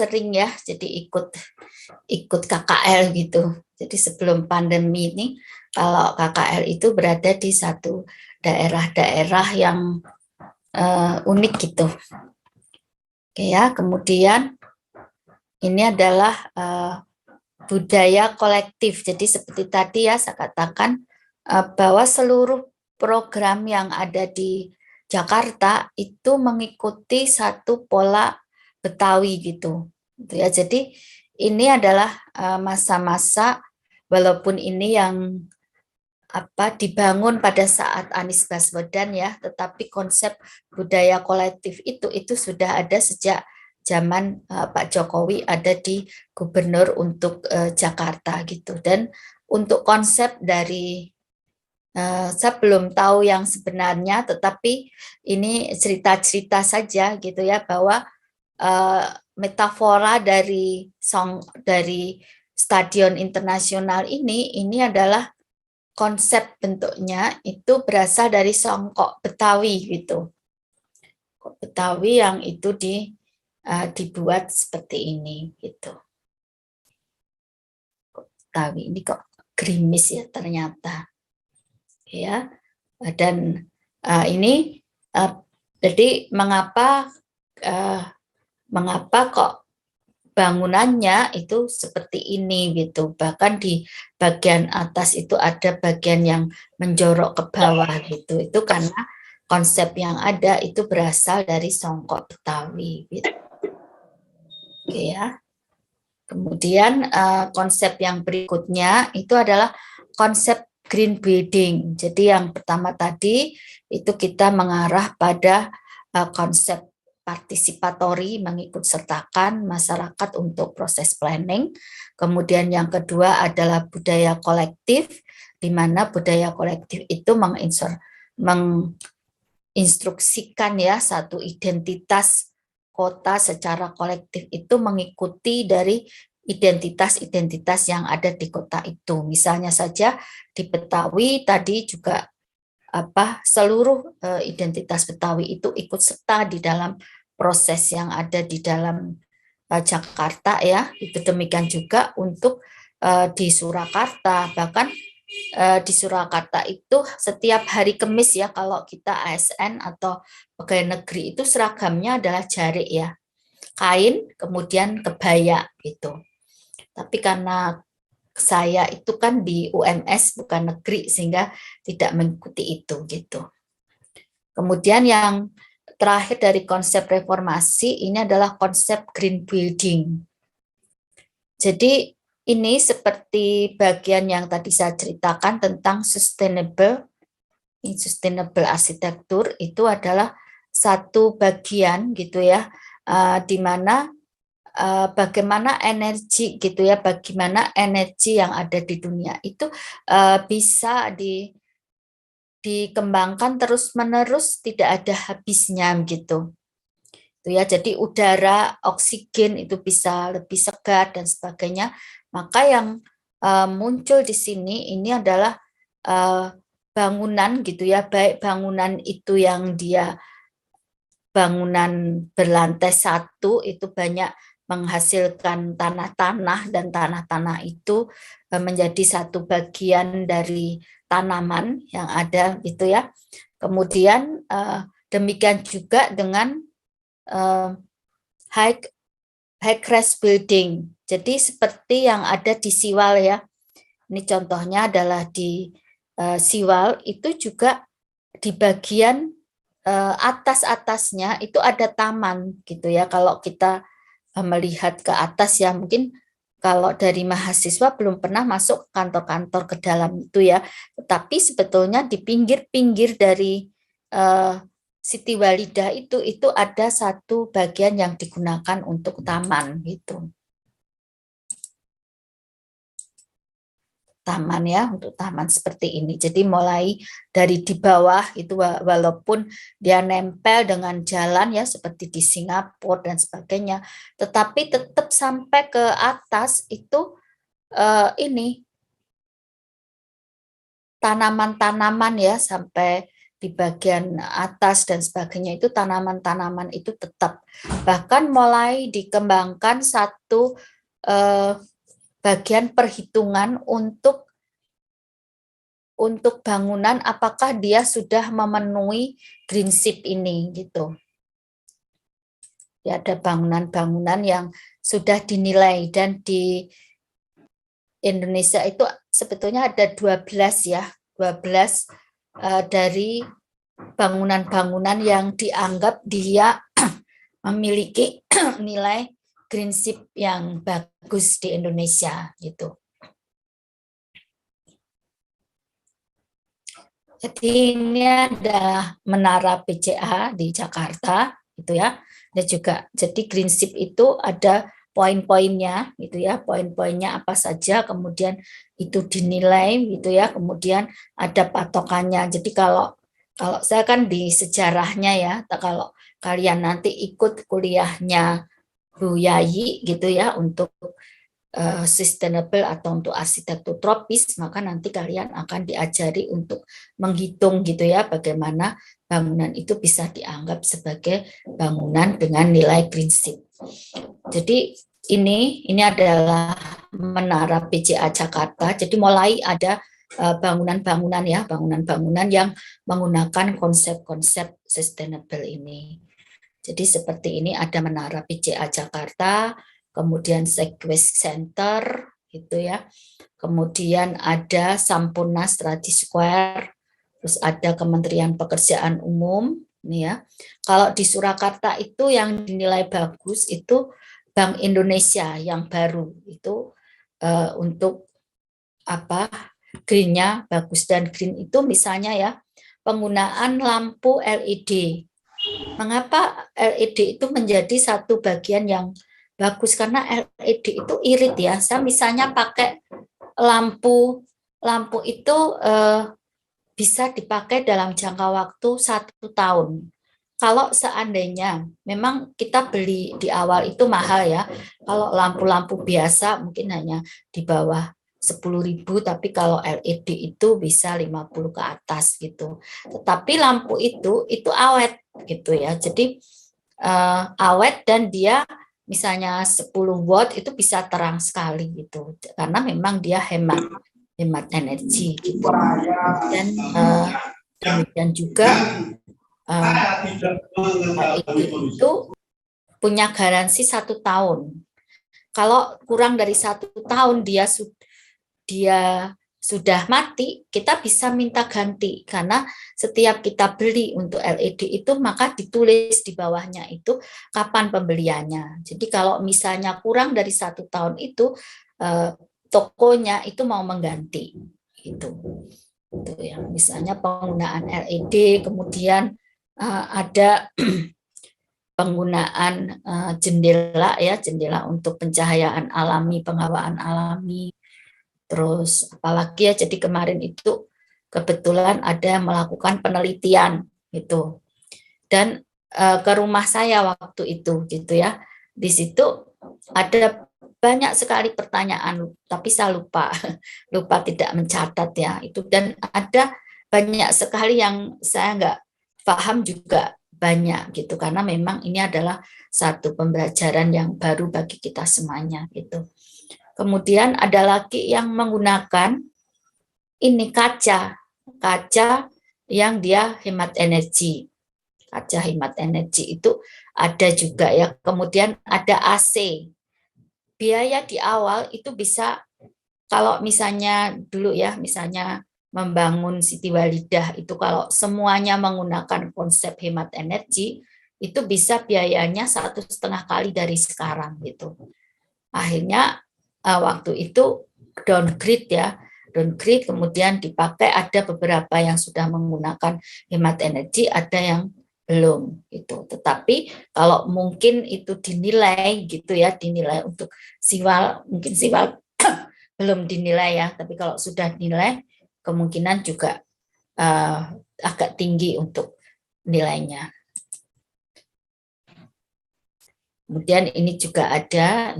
sering ya, jadi ikut KKL gitu. Jadi sebelum pandemi ini, kalau KKL itu berada di satu daerah-daerah yang unik gitu. Oke ya, kemudian ini adalah budaya kolektif. Jadi seperti tadi ya saya katakan bahwa seluruh program yang ada di Jakarta itu mengikuti satu pola Betawi gitu. Ya, jadi ini adalah masa-masa walaupun ini yang dibangun pada saat Anies Baswedan ya, tetapi konsep budaya kolektif itu sudah ada sejak zaman Pak Jokowi ada di gubernur untuk Jakarta gitu. Dan untuk konsep dari saya belum tahu yang sebenarnya, tetapi ini cerita-cerita saja gitu ya, bahwa metafora dari stadion internasional ini adalah konsep bentuknya itu berasal dari songkok Betawi gitu. Betawi yang itu dibuat seperti ini gitu. Betawi ini kok gerimis ya ternyata. Ya. Dan ini jadi mengapa kok bangunannya itu seperti ini gitu. Bahkan di bagian atas itu ada bagian yang menjorok ke bawah gitu. Itu karena konsep yang ada itu berasal dari songkok Betawi gitu. Oke ya. Kemudian konsep yang berikutnya itu adalah konsep green building. Jadi yang pertama tadi itu kita mengarah pada konsep partisipatori, mengikut sertakan masyarakat untuk proses planning. Kemudian yang kedua adalah budaya kolektif, di mana budaya kolektif itu menginstruksikan ya satu identitas kota secara kolektif itu mengikuti dari identitas-identitas yang ada di kota itu. Misalnya saja di Betawi tadi juga seluruh identitas Betawi itu ikut serta di dalam proses yang ada di dalam Jakarta ya. Itu demikian juga untuk di Surakarta, bahkan di Surakarta itu setiap hari Kamis ya, kalau kita ASN atau pegawai negeri itu seragamnya adalah jarik ya, kain kemudian kebaya gitu. Tapi karena saya itu kan di UMS bukan negeri sehingga tidak mengikuti itu gitu. Kemudian yang terakhir dari konsep reformasi ini adalah konsep green building. Jadi ini seperti bagian yang tadi saya ceritakan tentang sustainable arsitektur, itu adalah satu bagian gitu ya, di mana bagaimana energi gitu ya, bagaimana energi yang ada di dunia itu bisa dikembangkan terus-menerus, tidak ada habisnya gitu. Itu ya, jadi udara, oksigen itu bisa lebih segar dan sebagainya. Maka yang muncul di sini ini adalah bangunan gitu ya, baik bangunan itu yang dia bangunan berlantai satu itu banyak menghasilkan tanah-tanah, dan tanah-tanah itu menjadi satu bagian dari tanaman yang ada gitu ya. Kemudian demikian juga dengan high rise building. Jadi seperti yang ada di Siwal ya. Ini contohnya adalah di Siwal itu juga di bagian atas-atasnya itu ada taman gitu ya. Kalau kita melihat ke atas ya, mungkin kalau dari mahasiswa belum pernah masuk kantor-kantor ke dalam itu ya. Tetapi sebetulnya di pinggir-pinggir dari Siti Walidah itu ada satu bagian yang digunakan untuk taman gitu. Taman ya, untuk taman seperti ini. Jadi mulai dari di bawah itu walaupun dia nempel dengan jalan ya seperti di Singapura dan sebagainya, tetapi tetap sampai ke atas itu ini tanaman-tanaman ya, sampai di bagian atas dan sebagainya itu tanaman-tanaman itu tetap, bahkan mulai dikembangkan satu bagian perhitungan untuk bangunan apakah dia sudah memenuhi green-ship ini gitu. Ya, ada bangunan-bangunan yang sudah dinilai, dan di Indonesia itu sebetulnya ada 12 ya, 12 dari bangunan-bangunan yang dianggap dia memiliki nilai green-ship yang bagus di Indonesia gitu. Jadi ini adalah menara PCA di Jakarta gitu ya. Dan juga jadi green-ship itu ada poin-poinnya gitu ya, poin-poinnya apa saja, kemudian itu dinilai gitu ya, kemudian ada patokannya. Jadi kalau saya kan di sejarahnya ya, kalau kalian nanti ikut kuliahnya Bu Yayi gitu ya untuk sustainable atau untuk arsitektur tropis, maka nanti kalian akan diajari untuk menghitung gitu ya bagaimana bangunan itu bisa dianggap sebagai bangunan dengan nilai green-ship. Jadi ini adalah menara PCA Jakarta. Jadi mulai ada bangunan-bangunan ya, bangunan-bangunan yang menggunakan konsep-konsep sustainable ini. Jadi seperti ini ada menara PCA Jakarta, kemudian Sequest Center gitu ya. Kemudian ada Sampurna Study Square, terus ada Kementerian Pekerjaan Umum nih ya. Kalau di Surakarta itu yang dinilai bagus itu Bank Indonesia yang baru itu untuk apa greennya bagus, dan green itu misalnya ya penggunaan lampu LED. Mengapa LED itu menjadi satu bagian yang bagus? Karena LED itu irit ya. Saya misalnya pakai lampu itu bisa dipakai dalam jangka waktu 1 tahun. Kalau seandainya memang kita beli di awal itu mahal ya. Kalau lampu-lampu biasa mungkin hanya di bawah 10.000, tapi kalau LED itu bisa 50 ke atas gitu. Tetapi lampu itu awet gitu ya. Jadi awet, dan dia misalnya 10 watt itu bisa terang sekali gitu. Karena memang dia hemat energi gitu. Dan kemudian juga LED itu punya garansi 1 tahun. Kalau kurang dari 1 tahun dia sudah mati, kita bisa minta ganti, karena setiap kita beli untuk LED itu maka ditulis di bawahnya itu kapan pembeliannya. Jadi kalau misalnya kurang dari 1 tahun itu tokonya itu mau mengganti itu ya. Misalnya penggunaan LED, kemudian ada penggunaan jendela ya, jendela untuk pencahayaan alami, penghawaan alami. Terus apalagi ya, jadi kemarin itu kebetulan ada yang melakukan penelitian gitu. Dan ke rumah saya waktu itu gitu ya. Di situ ada banyak sekali pertanyaan, tapi saya lupa tidak mencatat ya itu. Dan ada banyak sekali yang saya nggak paham juga banyak gitu, karena memang ini adalah satu pembelajaran yang baru bagi kita semuanya gitu. Kemudian ada lagi yang menggunakan ini kaca yang dia hemat energi. Kaca hemat energi itu ada juga ya. Kemudian ada AC. Biaya di awal itu bisa, kalau misalnya dulu ya, misalnya membangun Siti Walidah itu kalau semuanya menggunakan konsep hemat energi, itu bisa biayanya 1,5 kali dari sekarang gitu. Akhirnya waktu itu downgrade, kemudian dipakai, ada beberapa yang sudah menggunakan hemat energi, ada yang belum gitu. Tetapi kalau mungkin itu dinilai gitu ya, dinilai untuk siwal, mungkin siwal belum dinilai ya, tapi kalau sudah dinilai kemungkinan juga agak tinggi untuk nilainya. Kemudian ini juga ada,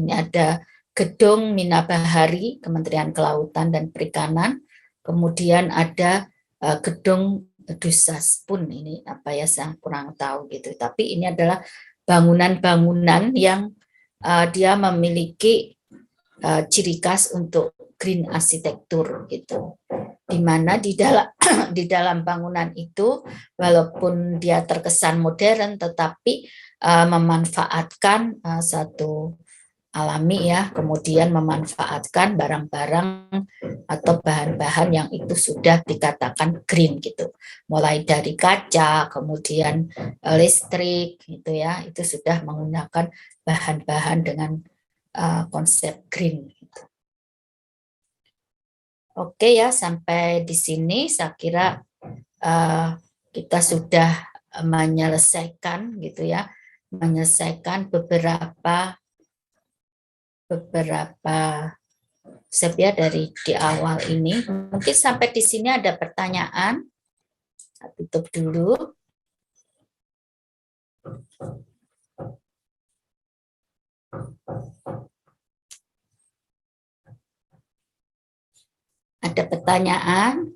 Gedung Mina Bahari Kementerian Kelautan dan Perikanan, kemudian ada gedung Dusas pun ini apa ya, saya kurang tahu gitu. Tapi ini adalah bangunan-bangunan yang dia memiliki ciri khas untuk green arsitektur gitu. Di mana di dalam di dalam bangunan itu walaupun dia terkesan modern tetapi memanfaatkan satu alami ya, kemudian memanfaatkan barang-barang atau bahan-bahan yang itu sudah dikatakan green gitu. Mulai dari kaca, kemudian listrik gitu ya, itu sudah menggunakan bahan-bahan dengan konsep green gitu. Oke ya, sampai di sini saya kira kita sudah menyelesaikan gitu ya, menyelesaikan beberapa step ya dari di awal ini. Mungkin sampai di sini ada pertanyaan. Saya tutup dulu. Ada pertanyaan?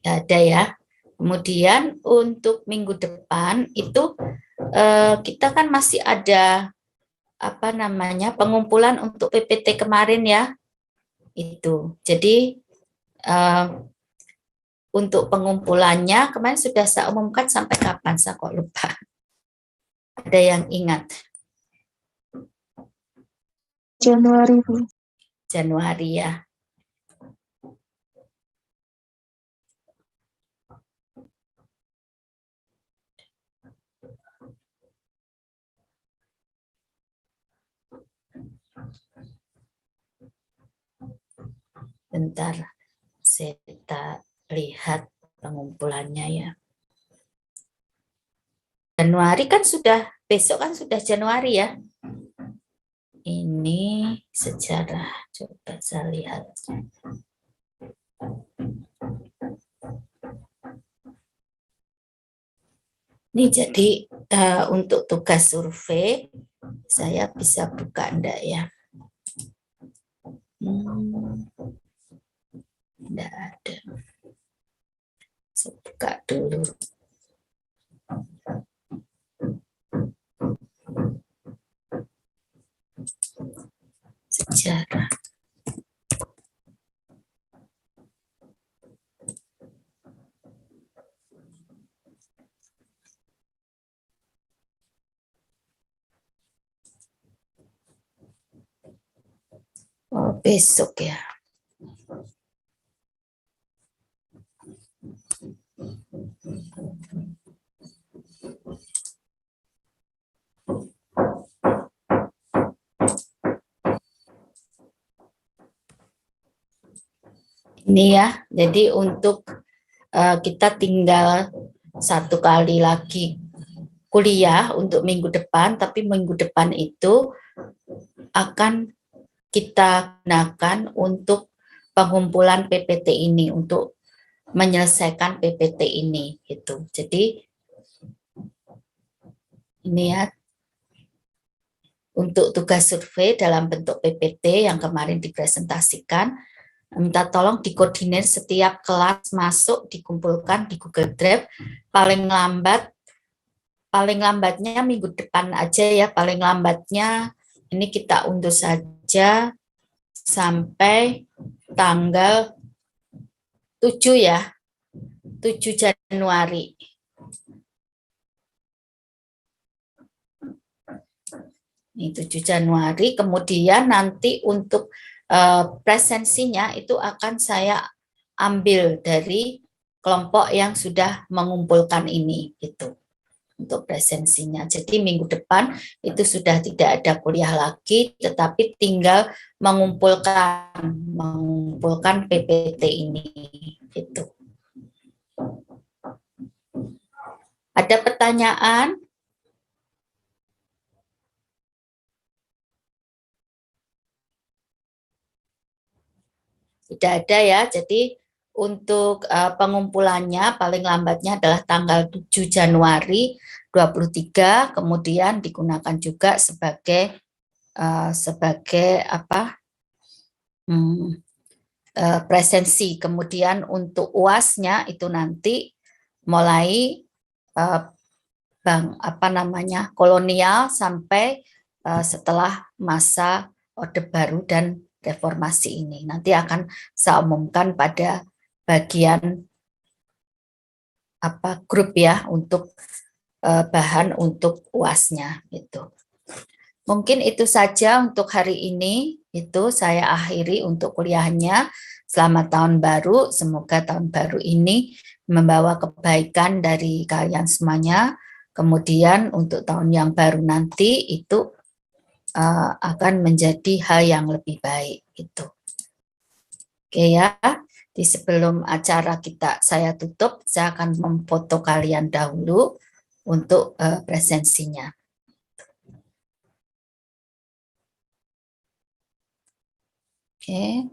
Ada ya. Kemudian untuk minggu depan itu kita kan masih ada apa namanya pengumpulan untuk PPT kemarin ya itu. Jadi untuk pengumpulannya kemarin sudah saya umumkan sampai kapan, saya kok lupa. Ada yang ingat? Januari, Bu. Januari ya. Bentar, kita lihat pengumpulannya ya. Januari kan sudah, besok kan sudah Januari ya. Ini sejarah, coba saya lihat. Ini jadi untuk tugas survei, saya bisa buka enggak ya? Enggak ada. Saya buka dulu. Sejarah. Oh, besok ya. Ini ya, jadi untuk kita tinggal satu kali lagi kuliah untuk minggu depan, tapi minggu depan itu akan kita gunakan untuk pengumpulan PPT ini, untuk menyelesaikan PPT ini gitu. Jadi ini ya untuk tugas survei dalam bentuk PPT yang kemarin dipresentasikan, minta tolong dikoordinir setiap kelas masuk dikumpulkan di Google Drive paling lambatnya minggu depan aja ya, paling lambatnya ini kita undur saja sampai tanggal 7 ya, 7 Januari. Ini 7 Januari, kemudian nanti untuk presensinya itu akan saya ambil dari kelompok yang sudah mengumpulkan ini gitu untuk presensinya. Jadi minggu depan itu sudah tidak ada kuliah lagi, tetapi tinggal mengumpulkan PPT ini gitu. Ada pertanyaan? Tidak ada ya, jadi untuk pengumpulannya paling lambatnya adalah tanggal 7 Januari 23, kemudian digunakan juga sebagai presensi. Kemudian untuk UASnya itu nanti mulai kolonial sampai setelah masa Orde Baru dan Reformasi ini. Nanti akan saya umumkan pada bagian grup ya untuk bahan untuk UASnya itu. Mungkin itu saja untuk hari ini. Itu saya akhiri untuk kuliahnya. Selamat tahun baru. Semoga tahun baru ini membawa kebaikan dari kalian semuanya. Kemudian untuk tahun yang baru nanti itu akan menjadi hal yang lebih baik. Itu. Oke ya. Di sebelum acara saya tutup, saya akan memfoto kalian dahulu untuk presensinya. Oke.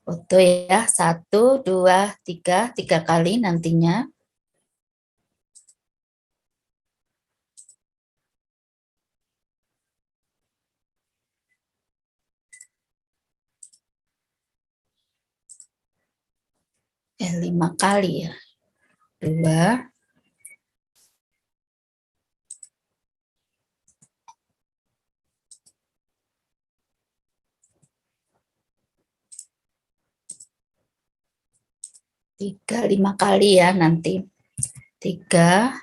Foto ya, 1, 2, 3, 3 kali nantinya. Eh, 5 kali ya. 2. Tiga, 5 kali ya nanti. 3.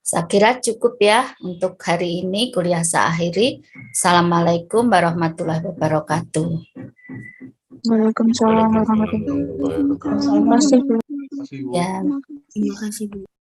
Saya kira cukup ya untuk hari ini kuliah saya akhiri. Assalamualaikum warahmatullahi wabarakatuh. Waalaikumsalam warahmatullahi wabarakatuh. Terima kasih, Bu. Ya. Terima kasih, Bu.